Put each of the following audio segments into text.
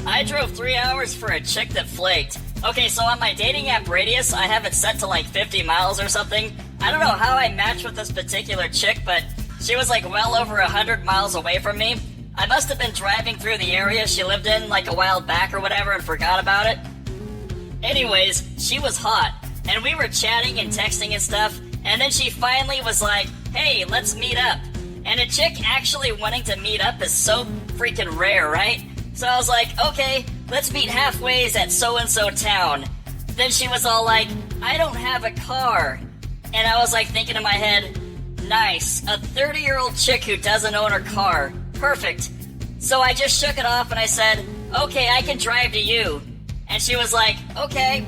I drove 3 hours for a chick that flaked. Okay, so on my dating app Radius, I have it set to like 50 miles or something. I don't know how I matched with this particular chick, but she was like well over 100 miles away from me. I must have been driving through the area she lived in like a while back or whatever and forgot about it. Anyways, she was hot, and we were chatting and texting and stuff, and then she finally was like, hey, let's meet up. And a chick actually wanting to meet up is so freaking rare, right? So I was like, okay, let's meet halfway at so-and-so town. Then she was all like, I don't have a car. And I was like thinking in my head, nice, a 30-year-old chick who doesn't own her car. Perfect. So I just shook it off and I said, okay, I can drive to you. And she was like, okay.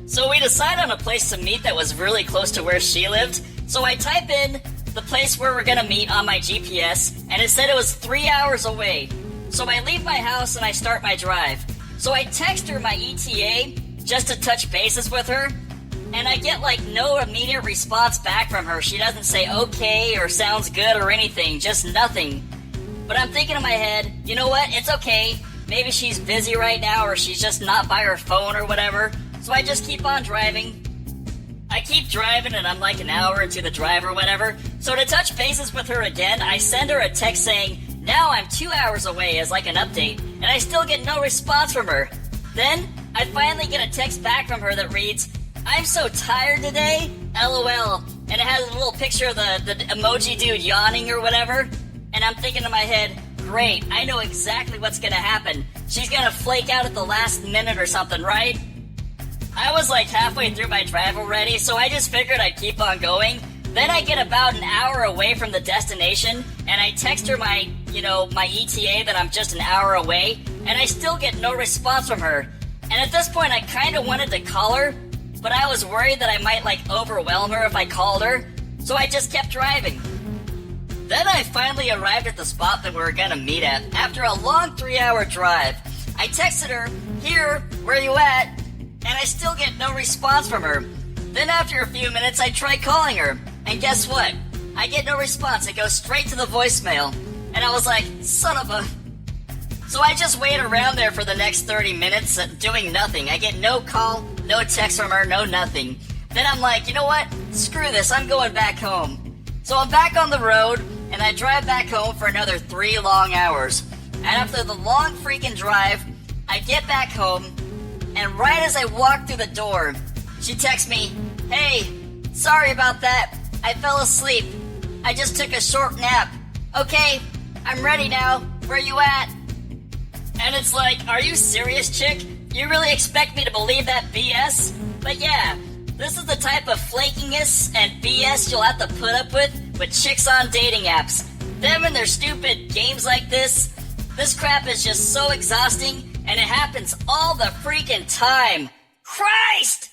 So we decided on a place to meet that was really close to where she lived. So I type in the place where we're gonna meet on my GPS, and it said it was 3 hours away. So I leave my house and I start my drive. So I text her my ETA just to touch bases with her, and I get like no immediate response back from her. She doesn't say okay or sounds good or anything, just nothing. But I'm thinking in my head, you know what, it's okay. Maybe she's busy right now or she's just not by her phone or whatever. So I just keep on driving. I keep driving and I'm like an hour into the drive or whatever. So to touch bases with her again, I send her a text saying, now I'm 2 hours away as like an update, and I still get no response from her. Then, I finally get a text back from her that reads, I'm so tired today, LOL, and it has a little picture of the emoji dude yawning or whatever, and I'm thinking in my head, great, I know exactly what's gonna happen. She's gonna flake out at the last minute or something, right? I was like halfway through my drive already, so I just figured I'd keep on going. Then I get about an hour away from the destination, and I text her my ETA that I'm just an hour away, and I still get no response from her. And at this point, I kind of wanted to call her, but I was worried that I might like overwhelm her if I called her, so I just kept driving. Then I finally arrived at the spot that we were gonna meet at after a long 3-hour drive. I texted her, here, where you at? And I still get no response from her. Then after a few minutes, I try calling her, and guess what? I get no response. It goes straight to the voicemail. And I was like, son of a... So I just wait around there for the next 30 minutes doing nothing. I get no call, no text from her, no nothing. Then I'm like, you know what? Screw this, I'm going back home. So I'm back on the road, and I drive back home for another 3 long hours. And after the long freaking drive, I get back home, and right as I walk through the door, she texts me, hey, sorry about that. I fell asleep. I just took a short nap. Okay, I'm ready now. Where you at? And it's like, are you serious, chick? You really expect me to believe that BS? But yeah, this is the type of flakiness and BS you'll have to put up with chicks on dating apps. Them and their stupid games like this. This crap is just so exhausting, and it happens all the freaking time. Christ!